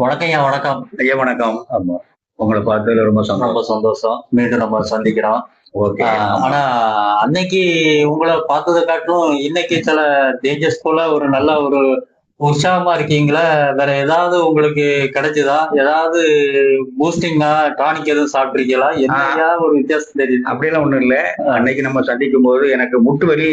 வணக்கம் ஐயா, வணக்கம். ஐயா வணக்கம். ஆமா. உங்கள பார்த்ததுல ரொம்ப ரொம்ப சந்தோஷம். சந்தோஷம். மீண்டும் நம்ம சந்திக்கிறோம். ஓகே. ஆ ஆமா. ஆனா, அன்னைக்கு உங்கள பார்த்தத காட்டிலும், இன்னைக்கு சில சேஞ்சஸ் போல ஒரு நல்ல ஒரு உற்சாகமா இருக்கீங்களா? வேற ஏதாவது உங்களுக்கு கிடைச்சதா? ஏதாவது பூஸ்டிங்கா, டானிக் எதுவும் சாப்பிட்டுருக்கீங்களா? ஆ என்னய்யா ஒரு வித்தியாசம் தெரியுது? அப்படியெல்லாம் ஒண்ணும் இல்ல. ஆ. அன்னைக்கு நம்ம சந்திக்கும்போது எனக்கு முட்டு வலி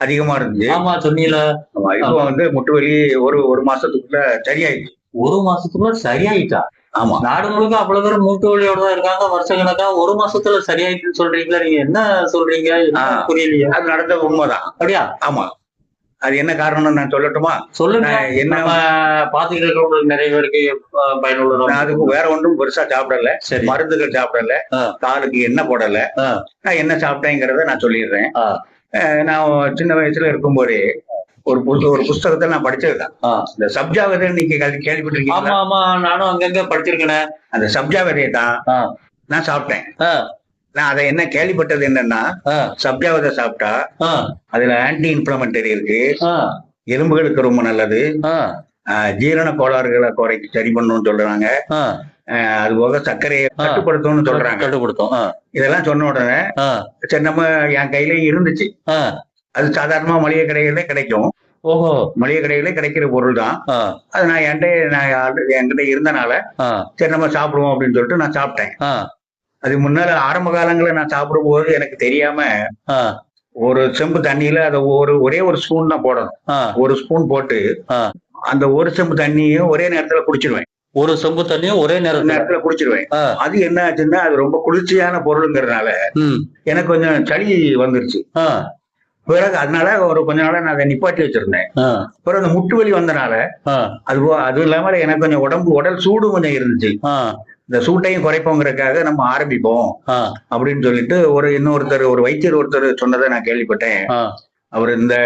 அதிகமா இருந்துச்சு. ஆமா சொன்னீல. ஆமா. இப்போ ஆமா. வந்து முட்டு வலி ஒரு 1 மாசத்துக்குள்ள சரியாயிடுச்சு. 1 மாசத்துக்குள்ள சரியாயிட்டா? ஆமா. நாடு முழுக்க அவ்வளவு பேர் மூட்டு வலியோட தான் இருக்காங்க. வருஷக்கணக்கா 1 மாசத்துல சரியாயிட்டுன்னு சொல்றீங்களா? நீங்க என்ன சொல்றீங்க? ஆ என்ன புரியலையே. அது நடந்தது உண்மதான். அப்படியா? ஆமா. அது என்ன காரணம்னு நான் சொல்லட்டுமா? சொல்லுங்க. நான் என்ன நம்ம பார்த்துக்கிட்டு இருக்கிறவங்களுக்கு நிறைய பேருக்கு பயனுள்ளதா நான் அதுக்கு இருக்கும். வேற ஒன்றும் பெருசா சாப்பிடல. சரி. மருந்துகள் சாப்பிடல. ஆ, காலுக்கு எண்ணெய் போடல. ஆ, நான் என்ன சாப்பிட்டேங்கிறத நான் சொல்லிடுறேன். ஆ, நான் சின்ன வயசுல இருக்கும்போதே ஒரு புஸ்தகத்த நான் படிச்சதுதான். ஆ. இந்த சப்ஜா விதைன்னு நீங்க ஆமா, கேள்விப்பட்டிருக்கீங்களா? ஆமா. நானும் அங்கங்க படிச்சிருக்கேனே. அந்த சப்ஜா விதைய தான் ஆ, நான் சாப்பிட்டேன். ஆ, நான் அதை என்ன கேள்விப்பட்டது என்னன்னா, ஆ, சப்ஜா விதை சாப்பிட்டா ஆ, அதுல ஆன்டி இன்ஃப்ளமேட்டரி இருக்கு. ஆ, எலும்புகளுக்கு ரொம்ப நல்லது. ஆ, ஜீரண கோளாறுகளை சரி பண்ணணும்னு சொல்றாங்க. ஆ, அது போக சர்க்கரையை ஆ. கட்டுப்படுத்தணும்னு சொல்றாங்க. கட்டுப்படுத்தும். ஆ, இதெல்லாம் சொன்ன உடனே ஆ, சரி நம்ம என் கையிலே இருந்துச்சு. ஆ. அது சாதாரணமா மளிகை கடைகளே கிடைக்கும். ஓஹோ! மளிகை கடைகளே கிடைக்கிற பொருள் தான். ஆ, அது என்கிட்ட இருந்தனால ஆ, சரி நம்ம சாப்பிடுவோம் அப்படின்னு சொல்லிட்டு நான் சாப்பிட்டேன். ஆ, அது முன்னால ஆரம்ப காலங்கள்ல நான் சாப்பிடும்போது எனக்கு தெரியாம ஆ, ஒரு செம்பு தண்ணியில அத ஒரே ஒரு ஸ்பூன் தான் போடணும். ஆ, ஒரு ஸ்பூன் போட்டு ஆ. அந்த ஒரு செம்பு தண்ணியும் ஒரே நேரத்துல குடிச்சிருவேன். ஒரு சொம்பு தண்ணியும் ஒரே நேரத்துல. நேரத்துல குடிச்சிருவேன். ஆ, அது என்ன ஆச்சுன்னா அது ரொம்ப குளிர்ச்சியான பொருளுங்கிறதுனால ம். எனக்கு கொஞ்சம் சளி வந்துருச்சு. ஆ, பிறகு அதனால ஒரு கொஞ்ச நாளா நான் அதை நிப்பாட்டி வச்சிருந்தேன். ஆ, பிறகு அந்த முட்டு வலி வந்தனால ஆ, அது இல்லாம எனக்கு கொஞ்சம் உடல் சூடு கொஞ்சம் இருந்துச்சு. ஆ, இந்த சூட்டையும் குறைப்போங்கிறதுக்காக நம்ம ஆரம்பிப்போம் ஆ, அப்படின்னு சொல்லிட்டு ஒரு வைத்தியர் ஒருத்தர் சொன்னதை நான் கேள்விப்பட்டேன். ஆ, அவர் இந்த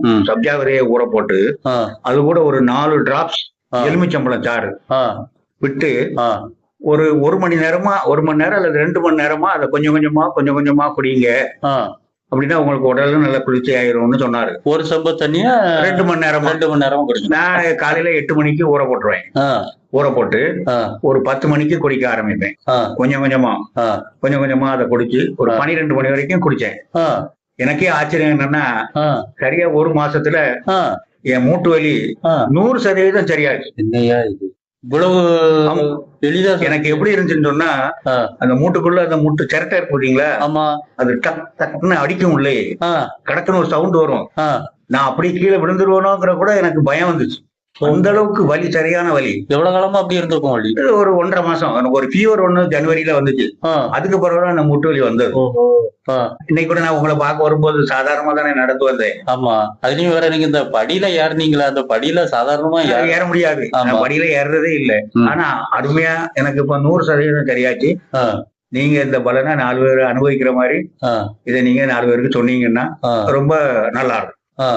ம். சப்ஜா விதைய ஊற போட்டு ஆ, அது கூட ஒரு 4 டிராப்ஸ் ஆ, எலுமிச்சம்பழம் சாறு ஆ, விட்டு ஆ. ஒரு மணி நேரமா 1 மணி நேரம் அல்லது 2 மணி நேரமா அதை கொஞ்சம் கொஞ்சமா குடிங்க. ஆ. அப்படின்னா உங்களுக்கு உடலும் நல்ல குளிர்ச்சி ஆயிரும்னு சொன்னாரு. ஒரு செம்பு தண்ணிய 2 மணி நேரமா. 2 மணி நேரமா குடிக்கணும். நான் காலையில 8 மணிக்கு ஊற போட்டுருவேன். ஆ, ஊற போட்டு ஆ, ஒரு 10 மணிக்கு குடிக்க ஆரம்பிப்பேன். ஆ, கொஞ்சம் கொஞ்சமா ஆ, கொஞ்சம் கொஞ்சமா அதை குடிச்சு ஒரு ஆ. 12 மணி வரைக்கும் குடிச்சேன். ஆ, எனக்கே ஆச்சரியம் என்னன்னா ஆ, சரியா ஒரு மாசத்துல ஆ, என் மூட்டு வலி ஆ. 100% சரியாச்சு. என்னய்யா இது? இவ்வளவு ஆமா. எளிதா எனக்கு எப்படி இருந்துச்சுன்னு சொன்னா ஆ, அந்த மூட்டுக்குள்ள அந்த மூட்டு சிரட்டை இருக்கு பாத்தீங்களா? ஆமா. அது டக் டக்குன்னு அடிக்கும் உள்ளே. ஆ, கடக்குன்னு ஒரு சவுண்ட் வரும். ஆ. நான் அப்படியே கீழே விழுந்துருவேனோங்கிற கூட எனக்கு பயம் வந்துச்சு. அந்த அளவுக்கு வலி, சரியான வலி. எவ்வளவு காலமா அப்படி இருந்திருக்கும் வலி? இது ஒரு 1 1/2 மாசம். எனக்கு ஒரு ஃபீவர் ஒண்ணு ஜனவரியில வந்துச்சு. ஆ. அதுக்கு பிறகு தான் அந்த மூட்டு வலி வந்தது. ஓஹோ! ஆ, இன்னைக்கு கூட நான் உங்கள பார்க்க வரும்போது சாதாரணமா தானே நடந்து வந்தேன். ஆமா. அதுலயும் வேற நீங்க இந்த படியில ஏறுனீங்களே, அந்த படியில சாதாரணமா ஏற முடியாது. ஆமா. நான் படியில ஏறுறதே இல்ல. ம். ஆனா அருமையா எனக்கு இப்ப 100% சரியாச்சு. ஆ, நீங்க இந்த பலனை 4 பேர் அனுபவிக்கிற மாரி ஆ, இத நீங்க 4 பேருக்கு சொன்னீங்கன்னா ஆ, ரொம்ப நல்லா இருக்கும். ஆ.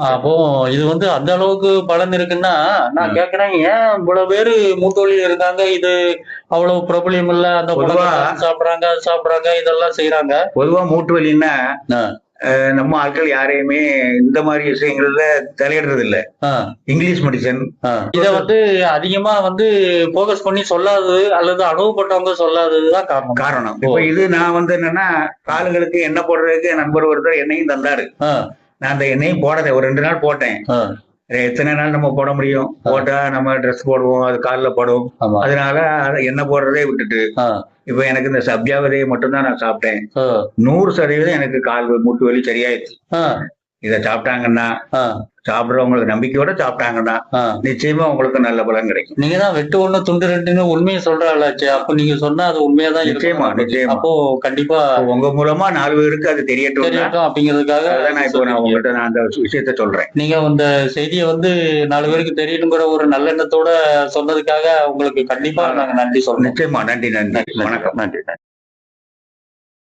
அப்போ இது வந்து அந்த அளவுக்கு பலன் இருக்குன்னா, நான் ம். கேட்கிறேன், ஏன் இவ்வளவு பேரு மூட்டு வலி இருக்காங்க? இது அவ்வளவு பிரபலியம் இல்ல. அந்த பொதுவா முடக்கத்தான் சாப்பிடுறாங்க, அது சாப்பிடுறாங்க, இதெல்லாம் செய்றாங்க. பொதுவா மூட்டு வலின்னா ஆ, நம்ம ஆட்கள் யாரையுமே இந்த மாரி விஷயங்கள்ல தலையிடுறது இல்ல. ஆ, இங்கிலீஷ் மெடிசன் ஆ. இத வந்து அதிகமா வந்து ஃபோகஸ் பண்ணி சொல்லாதது அல்லது அனுபவப்பட்டவங்க சொல்லாததுதான் காரணம். காரணம். ஓ! இப்ப இது நான் வந்து என்னன்னா, காலுகளுக்கு எண்ணெய் போடுறதுக்கு என் நண்பர் ஒருத்தர் எண்ணெயும் தந்தாரு. ஆ, நான் அந்த எண்ணெயும் போடல. ஒரு 2 நாள் போட்டேன். ஆ, எத்தனை நாள் நம்ம போட முடியும்? போட்டா நம்ம ட்ரெஸ் போடுவோம். அது கால்ல படும். ஆமா. அதனால எண்ணெய் போடுறதே விட்டுட்டு, ஆ, இப்ப எனக்கு இந்த சப்ஜா விதைய மட்டும் தான் நான் சாப்பிட்டேன். ஆ, 100% எனக்கு மூட்டு வலி சரியாயிடுச்சு. ஆ, இத சாப்பிட்டாங்கன்னா, ஆ, சாப்பிடுறவங்களுக்கு நம்பிக்கையோட சாப்பிட்டாங்கன்னா, ஆ. நிச்சயமா உங்களுக்கு நல்ல பலன் கிடைக்கும். நீங்க தான் வெட்டு 1 துண்டு 2ன்னு உண்மைய சொல்ற ஆளாச்சே. அப்ப நீங்க சொன்னா அது உண்மையா தான் நிச்சயமா, இருக்கணும். நிச்சயமா. அப்போ கண்டிப்பா உங்க மூலமா 4 பேருக்கு அது தெரியட்டும்னா, தெரியட்டும் அப்படிங்கிறதுக்காக அதுதான் நான் சொல்றீங்க. உங்கள்ட்ட அந்த விஷயத்த சொல்றேன். நீங்க இந்த செய்திய வந்து 4 பேருக்கு தெரியணுங்கிற ஒரு நல்லெண்ணத்தோட சொன்னதுக்காக உங்களுக்கு கண்டிப்பா நாங்க நன்றி சொல்றோம். நிச்சயமா. நன்றி, நன்றி. நன்றி, வணக்கம். நன்றி, நன்றி.